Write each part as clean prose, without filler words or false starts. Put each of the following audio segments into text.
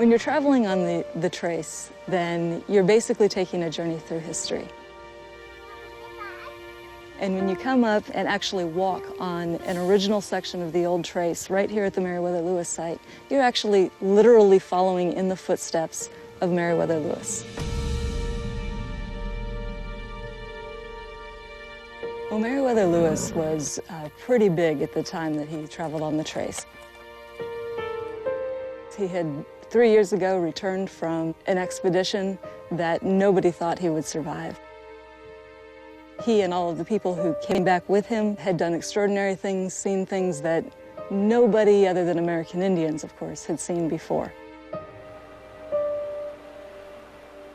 When you're traveling on the Trace, then you're basically taking a journey through history. And when you come up and actually walk on an original section of the old Trace, right here at the Meriwether Lewis site, you're actually literally following in the footsteps of Meriwether Lewis. Well, Meriwether Lewis was pretty big at the time that he traveled on the Trace. He had 3 years ago returned from an expedition that nobody thought he would survive. He and all of the people who came back with him had done extraordinary things, seen things that nobody other than American Indians, of course, had seen before.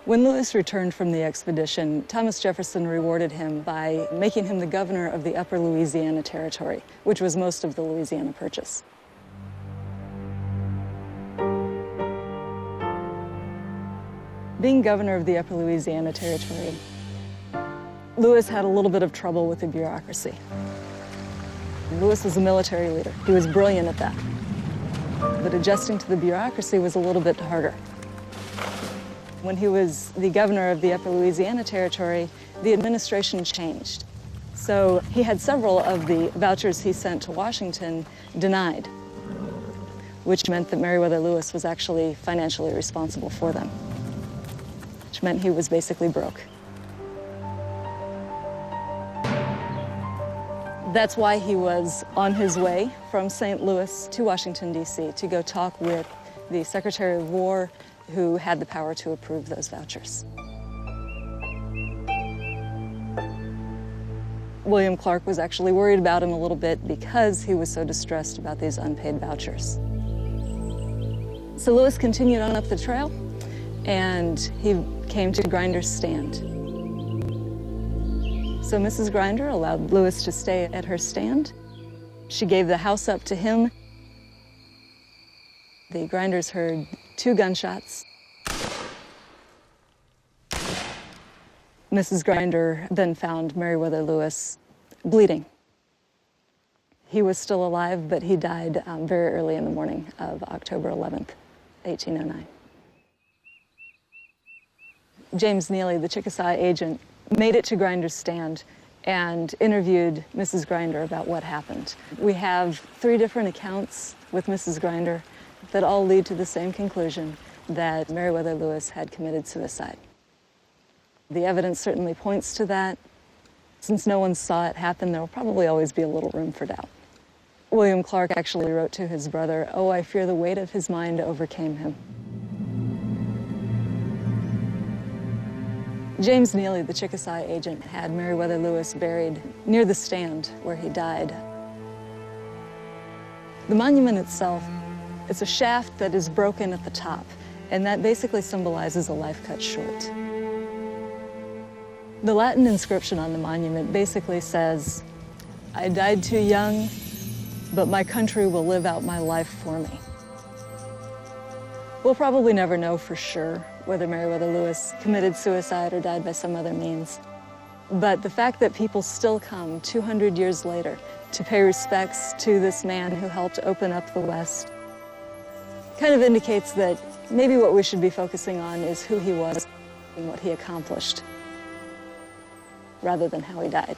When Lewis returned from the expedition, Thomas Jefferson rewarded him by making him the governor of the Upper Louisiana Territory, which was most of the Louisiana Purchase. Being governor of the Upper Louisiana Territory, Lewis had a little bit of trouble with the bureaucracy. Lewis was a military leader. He was brilliant at that. But adjusting to the bureaucracy was a little bit harder. When he was the governor of the Upper Louisiana Territory, the administration changed. So he had several of the vouchers he sent to Washington denied, which meant that Meriwether Lewis was actually financially responsible for them, which meant he was basically broke. That's why he was on his way from St. Louis to Washington, D.C. to go talk with the Secretary of War, who had the power to approve those vouchers. William Clark was actually worried about him a little bit because he was so distressed about these unpaid vouchers. So Lewis continued on up the trail, and he came to Grinder's stand. So Mrs. Grinder allowed Lewis to stay at her stand. She gave the house up to him. The Grinders heard 2 gunshots. Mrs. Grinder then found Meriwether Lewis bleeding. He was still alive, but he died very early in the morning of October 11th, 1809. James Neely, the Chickasaw agent, made it to Grinder's stand and interviewed Mrs. Grinder about what happened. We have 3 different accounts with Mrs. Grinder that all lead to the same conclusion, that Meriwether Lewis had committed suicide. The evidence certainly points to that. Since no one saw it happen, there will probably always be a little room for doubt. William Clark actually wrote to his brother, "Oh, I fear the weight of his mind overcame him." James Neely, the Chickasaw agent, had Meriwether Lewis buried near the stand where he died. The monument itself, it's a shaft that is broken at the top, and that basically symbolizes a life cut short. The Latin inscription on the monument basically says, "I died too young, but my country will live out my life for me." We'll probably never know for sure whether Meriwether Lewis committed suicide or died by some other means. But the fact that people still come 200 years later to pay respects to this man who helped open up the West kind of indicates that maybe what we should be focusing on is who he was and what he accomplished, rather than how he died.